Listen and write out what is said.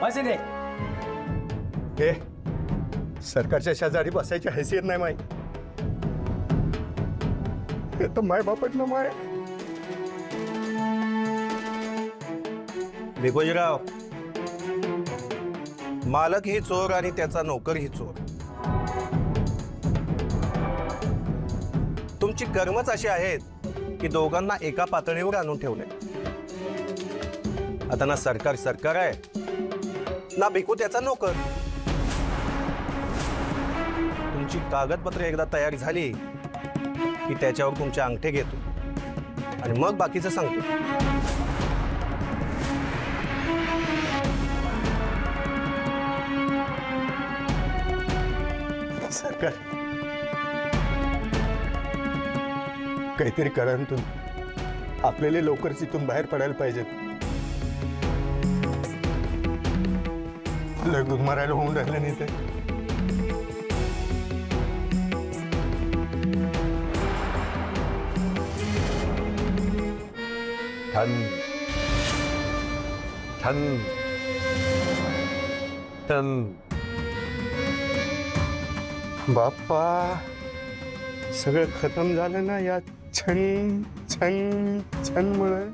बसे दे. हे सरकारच्या शेजारी बसायची हैसियत नाही माय. हे तर माय बापट ना माय. भिकोजीराव, मालक ही चोर आणि त्याचा नोकर ही चोर. तुमची कर्मच अशी आहेत की दोघांना एका पातळीवर आणून ठेवले. आता ना सरकार सरकार आहे ना भिकू त्याचा नोकर. तुमची कागदपत्रे एकदा तयार झाली की त्याच्यावर तुमचे अंगठे घेतो आणि मग बाकीचं सांगतो. सरकार काहीतरी करा ना तुम्ही. आपल्याला लवकरच इथून बाहेर पडायला पाहिजेत. लय गुदमारायला होऊन राहिलं नाही ते. थन थन थन. बाप्पा सगळं खतम झालं ना या छन छन छन मुळे.